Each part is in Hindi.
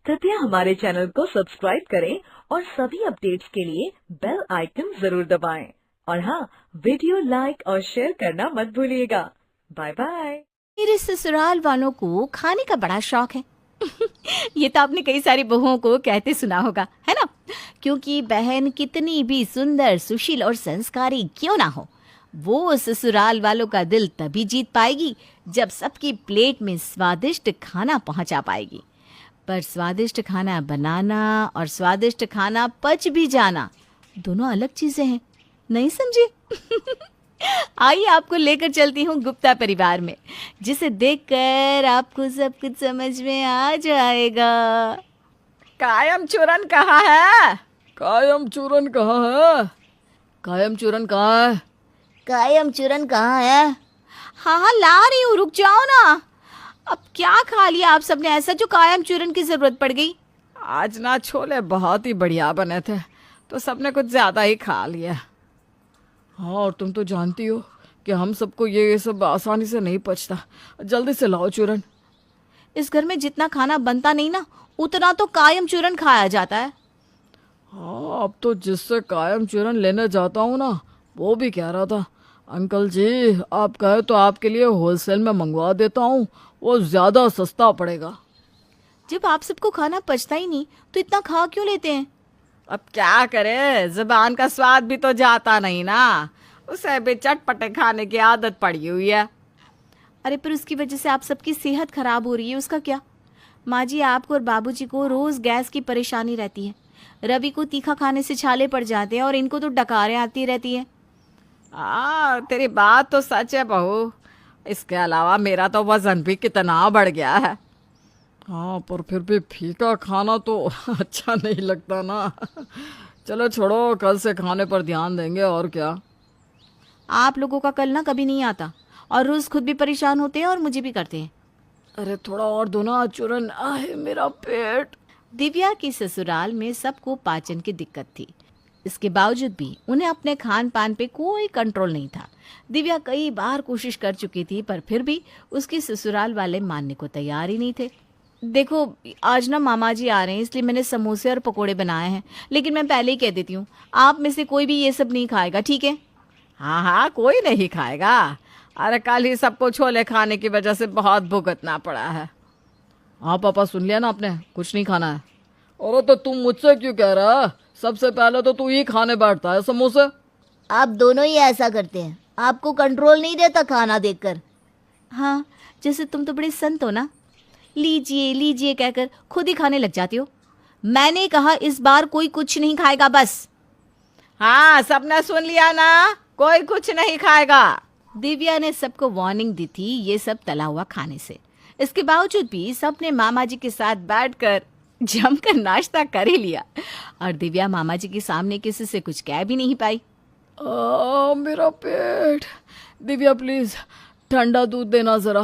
कृपया हमारे चैनल को सब्सक्राइब करें और सभी अपडेट्स के लिए बेल आइकन जरूर दबाएं। और हाँ, वीडियो लाइक और शेयर करना मत भूलिएगा। Bye bye. मेरे ससुराल वालों को खाने का बड़ा शौक है। ये तो आपने कई सारी बहुओं को कहते सुना होगा, है ना? क्योंकि बहन कितनी भी सुंदर, सुशील और संस्कारी क्यों ना हो, वो ससुराल वालों का दिल तभी जीत पाएगी जब सबकी प्लेट में स्वादिष्ट खाना पहुंचा पाएगी। पर स्वादिष्ट खाना बनाना और स्वादिष्ट खाना पच भी जाना दोनों अलग चीजें हैं, नहीं समझी? आइए आपको लेकर चलती हूँ गुप्ता परिवार में, जिसे देखकर आपको सब कुछ समझ में आ जाएगा। कायम चूरन कहाँ है? कायम चूरन कहाँ है? कायम चूरन कहाँ है? कायम चूरन कहाँ है? हाँ हाँ ला रही हूँ, रुक जाओ ना। अब क्या खा लिया आप सबने ऐसा जो कायम चूरन की जरूरत पड़ गई? आज ना छोले बहुत ही बढ़िया बने थे, तो सबने कुछ ज्यादा ही खा लिया। हाँ, और तुम तो जानती हो कि हम सबको ये सब आसानी से नहीं पचता। जल्दी से लाओ चूरन। इस घर में जितना खाना बनता नहीं ना, उतना तो कायम चूरन खाया जाता है। हाँ, अब तो जिससे कायम चूरन लेने जाता हूँ ना, वो भी कह रहा था, अंकल जी आप कहे तो आपके लिए होलसेल में मंगवा देता हूँ, वो ज्यादा सस्ता पड़ेगा। जब आप सबको खाना पचता ही नहीं तो इतना खा क्यों लेते हैं? अब क्या करे, जुबान का स्वाद भी तो जाता नहीं ना, उसे भी चटपटे खाने की आदत पड़ी हुई है। अरे पर उसकी वजह से आप सबकी सेहत खराब हो रही है, उसका क्या? माँ जी, आपको और बाबूजी को रोज गैस की परेशानी रहती है। रवि को तीखा खाने से छाले पड़ जाते हैं और इनको तो डकारें आती रहती है। तेरी बात तो सच है बहू। इसके अलावा मेरा तो वजन भी कितना बढ़ गया है। हाँ, पर फिर भी फीका खाना तो अच्छा नहीं लगता ना। चलो छोड़ो, कल से खाने पर ध्यान देंगे और क्या। आप लोगों का कल ना कभी नहीं आता और रोज खुद भी परेशान होते हैं और मुझे भी करते हैं। अरे थोड़ा और दो ना चूरन, आहे मेरा पेट। दिव्या की ससुराल में सबको पाचन की दिक्कत थी। इसके बावजूद भी उन्हें अपने खान पान पे कोई कंट्रोल नहीं था। दिव्या कई बार कोशिश कर चुकी थी, पर फिर भी उसके ससुराल वाले मानने को तैयार ही नहीं थे। देखो, आज ना मामा जी आ रहे हैं, इसलिए मैंने समोसे और पकोड़े बनाए हैं। लेकिन मैं पहले ही कह देती हूँ, आप में से कोई भी ये सब नहीं खाएगा, ठीक है? हाँ हाँ, कोई नहीं खाएगा। अरे कल ही सबको छोले खाने की वजह से बहुत भुगतना पड़ा है। हाँ पापा, सुन लिया ना आपने, कुछ नहीं खाना है। और तो तुम मुझसे क्यों कह रहा है? सबसे पहले तो तू ही खाने बैठता है समोसे। आप दोनों ही ऐसा करते हैं, आपको कंट्रोल नहीं देता खाना देखकर। हाँ, जैसे तुम तो बड़े संत हो ना, लीजिए लीजिए कहकर खुद ही खाने लग जाती हो। मैंने कहा इस बार कोई कुछ नहीं खाएगा, बस। हाँ, सबने सुन लिया ना, कोई कुछ नहीं खाएगा। दिव्या ने सबको वार्निंग दी थी ये सब तला हुआ खाने से। इसके बावजूद भी सबने मामा जी के साथ बैठकर जमकर नाश्ता कर ही लिया और दिव्या मामा जी के सामने किसी से कुछ कह भी नहीं पाई। मेरा पेट। दिव्या प्लीज ठंडा दूध देना जरा।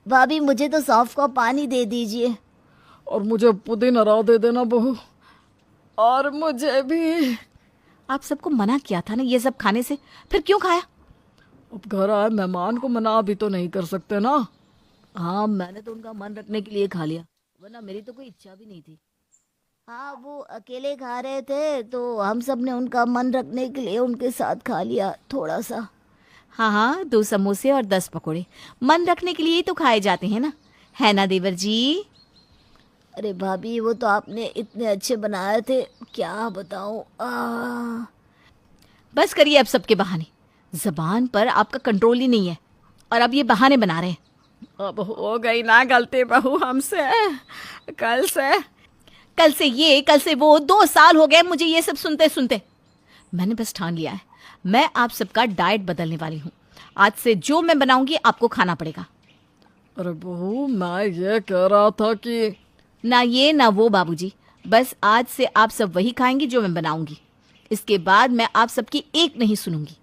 भाभी मुझे तो सौंफ का पानी दे दीजिए। और मुझे पुदीना रवा दे देना बहू। और मुझे भी। आप सबको मना किया था ना ये सब खाने से, फिर क्यों खाया? अब घर आए मेहमान को मना भी तो नहीं कर सकते ना। हाँ, मैंने तो उनका मन रखने के लिए खा लिया, वरना मेरी तो कोई इच्छा भी नहीं थी। हाँ, वो अकेले खा रहे थे तो हम सब ने उनका मन रखने के लिए उनके साथ खा लिया थोड़ा सा। हाँ हाँ, 2 समोसे और 10 पकोड़े मन रखने के लिए ही तो खाए जाते हैं ना, है ना देवर जी? अरे भाभी, वो तो आपने इतने अच्छे बनाए थे, क्या बताऊं। बस करिए अब सबके बहाने, जबान पर आपका कंट्रोल ही नहीं है और अब ये बहाने बना रहे हैं। अब हो गई ना गलती बहू हमसे। कल से ये, कल से वो, 2 साल हो गए मुझे ये सब सुनते सुनते। मैंने बस ठान लिया है, मैं आप सबका डाइट बदलने वाली हूँ। आज से जो मैं बनाऊंगी आपको खाना पड़ेगा। अरे बहू, मैं ये कह रहा था कि ना ये ना वो बाबूजी, बस आज से आप सब वही खाएंगी जो मैं बनाऊंगी। इसके बाद मैं आप सबकी एक नहीं सुनूंगी।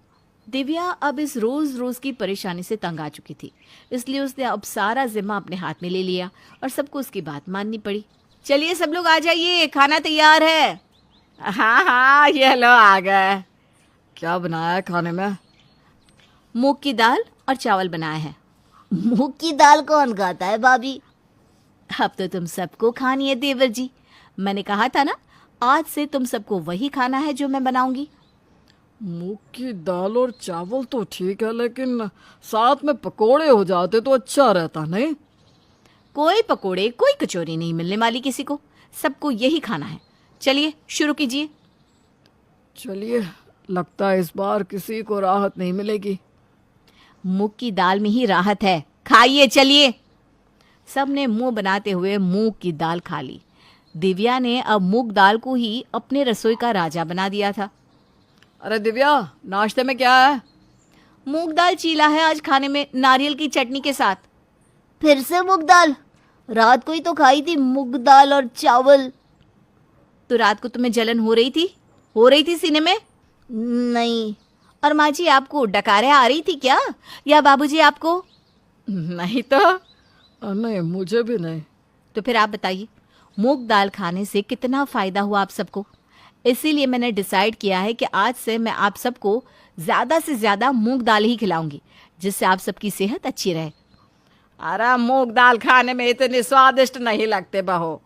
दिव्या अब इस रोज रोज की परेशानी से तंग आ चुकी थी, इसलिए उसने अब सारा जिम्मा अपने हाथ में ले लिया और सबको उसकी बात माननी पड़ी। चलिए सब लोग आ जाइए, खाना तैयार है। हाँ हाँ, ये लो आ गए। क्या बनाया है खाने में? मूंग की दाल और चावल बनाए हैं। मूंग की दाल कौन खाता है भाभी? अब तो तुम सबको खानी है देवर जी। मैंने कहा था ना, आज से तुम सबको वही खाना है जो मैं बनाऊंगी। मूंग की दाल और चावल तो ठीक है, लेकिन साथ में पकोड़े हो जाते तो अच्छा रहता नहीं? कोई पकोड़े कोई कचौरी नहीं मिलने वाली किसी को, सबको यही खाना है। चलिए शुरू कीजिए। चलिए, लगता है इस बार किसी को राहत नहीं मिलेगी। मूंग की दाल में ही राहत है, खाइए चलिए। सबने मुंह बनाते हुए मूंग की दाल खा ली। दिव्या ने अब मूंग दाल को ही अपने रसोई का राजा बना दिया था। अरे दिव्या, नाश्ते में क्या है? मूंग दाल चीला है आज खाने में, नारियल की चटनी के साथ। फिर से मूंग दाल? रात को ही तो खाई थी मूंग दाल और चावल। तो रात को तुम्हें जलन हो रही थी सीने में? नहीं। और माँ जी आपको डकारे आ रही थी क्या, या बाबूजी आपको? नहीं तो। नहीं, मुझे भी नहीं। तो फिर आप बताइए, मूंग दाल खाने से कितना फायदा हुआ आप सबको। इसीलिए मैंने डिसाइड किया है कि आज से मैं आप सबको ज्यादा से ज्यादा मूंग दाल ही खिलाऊंगी, जिससे आप सबकी सेहत अच्छी रहे। अरे मूंग दाल खाने में इतनी स्वादिष्ट नहीं लगते बहू।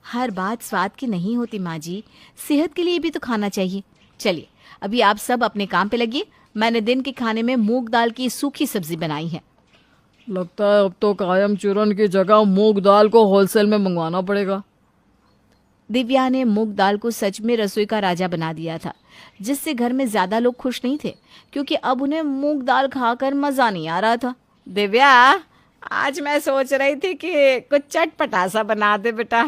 हर बात स्वाद की नहीं होती माँ जी, सेहत के लिए भी तो खाना चाहिए। चलिए अभी आप सब अपने काम पे लगिए। मैंने दिन के खाने में मूंग दाल की सूखी सब्जी बनाई है। लगता है अब तो कायम चूरन की जगह मूंग दाल को होलसेल में मंगवाना पड़ेगा। दिव्या ने मूंग दाल को सच में रसोई का राजा बना दिया था, जिससे घर में ज्यादा लोग खुश नहीं थे, क्योंकि अब उन्हें मूंग दाल खाकर मजा नहीं आ रहा था। दिव्या, आज मैं सोच रही थी कि कुछ चटपटा सा बना दे बेटा।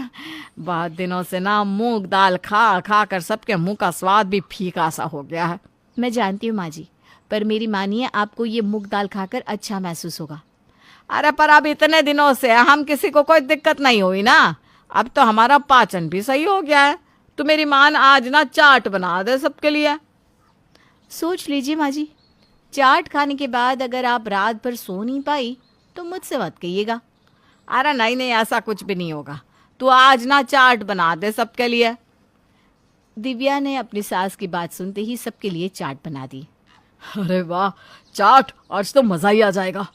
बहुत दिनों से ना मूंग दाल खा खा कर सबके मुंह का स्वाद भी फीका सा हो गया है। मैं जानती हूँ माँ जी, पर मेरी मानिए आपको ये मूंग दाल खाकर अच्छा महसूस होगा। अरे पर अब इतने दिनों से हम किसी को कोई दिक्कत नहीं हुई ना, अब तो हमारा पाचन भी सही हो गया है। तो मेरी मान आज ना चाट बना दे सबके लिए। सोच लीजिए माँ जी, चाट खाने के बाद अगर आप रात भर सो नहीं पाई तो मुझसे मत कहिएगा। अरे नहीं नहीं, ऐसा कुछ भी नहीं होगा। तू आज ना चाट बना दे सबके लिए। दिव्या ने अपनी सास की बात सुनते ही सबके लिए चाट बना दी। अरे वाह, चाट! आज तो मजा ही आ जाएगा।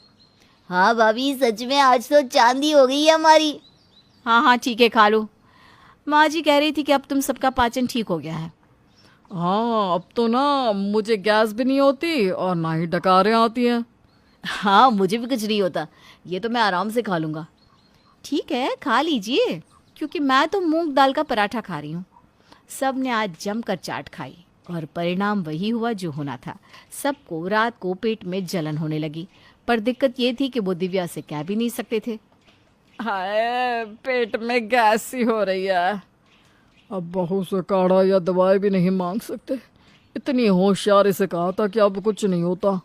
हाँ भाभी, सच में आज तो चांदी हो गई है हमारी। हाँ हाँ ठीक है, खा लो। माँ जी कह रही थी कि अब तुम सबका पाचन ठीक हो गया है। हाँ, अब तो ना मुझे गैस भी नहीं होती और ना ही डकारें आती हैं। हाँ, मुझे भी कुछ नहीं होता, ये तो मैं आराम से खा लूंगा। ठीक है, खा लीजिए, क्योंकि मैं तो मूंग दाल का पराठा खा रही हूँ। सब ने आज जमकर चाट खाई और परिणाम वही हुआ जो होना था। सबको रात को पेट में जलन होने लगी, पर दिक्कत ये थी कि वो दिव्या से कह भी नहीं सकते थे। हाय, पेट में गैस सी हो रही है। अब बहू से काढ़ा या दवाई भी नहीं मांग सकते। इतनी होशियारी से कहा था कि अब कुछ नहीं होता।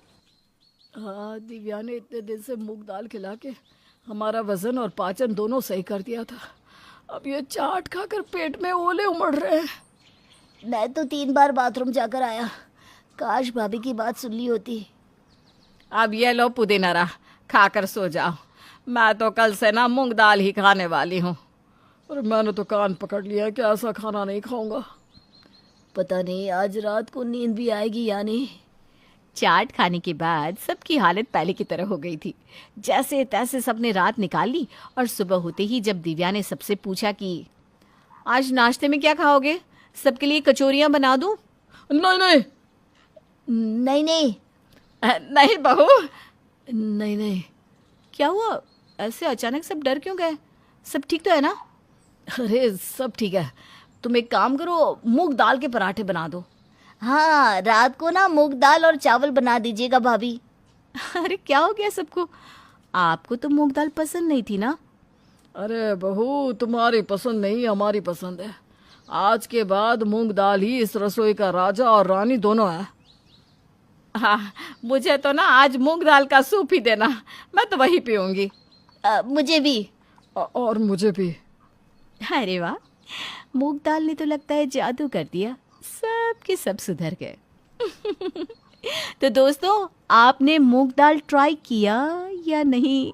हाँ, दिव्या ने इतने दिन से मूंग दाल खिला के हमारा वजन और पाचन दोनों सही कर दिया था। अब ये चाट खाकर पेट में ओले उमड़ रहे हैं। मैं तो 3 बार बाथरूम जाकर आया, काश भाभी की बात सुन ली होती। अब ये लो पुदीना रहा, खाकर सो जाओ। मैं तो कल से ना मूंग दाल ही खाने वाली हूँ। और मैंने तो कान पकड़ लिया है कि ऐसा खाना नहीं खाऊंगा। पता नहीं आज रात को नींद भी आएगी या नहीं। चाट खाने के बाद सबकी हालत पहले की तरह हो गई थी। जैसे तैसे सबने रात निकाल ली और सुबह होते ही जब दिव्या ने सबसे पूछा कि आज नाश्ते में क्या खाओगे, सबके लिए कचौरियां बना दूं? नहीं नहीं नहीं नहीं नहीं बहू, नहीं नहीं। क्या हुआ, ऐसे अचानक सब डर क्यों गए? सब ठीक तो है ना? अरे सब ठीक है, तुम एक काम करो, मूंग दाल के पराठे बना दो। हाँ, रात को ना मूंग दाल और चावल बना दीजिएगा भाभी। अरे क्या हो गया सबको, आपको तो मूंग दाल पसंद नहीं थी ना? अरे बहू, तुम्हारी पसंद नहीं हमारी पसंद है। आज के बाद मूंग दाल ही इस रसोई का राजा और रानी दोनों है। हाँ, मुझे तो ना आज मूंग दाल का सूप ही देना, मैं तो वही पीऊंगी। मुझे भी। और मुझे भी। अरे वाह, मूंग दाल ने तो लगता है जादू कर दिया, सब के सब सुधर गए। तो दोस्तों, आपने मूंग दाल ट्राई किया या नहीं?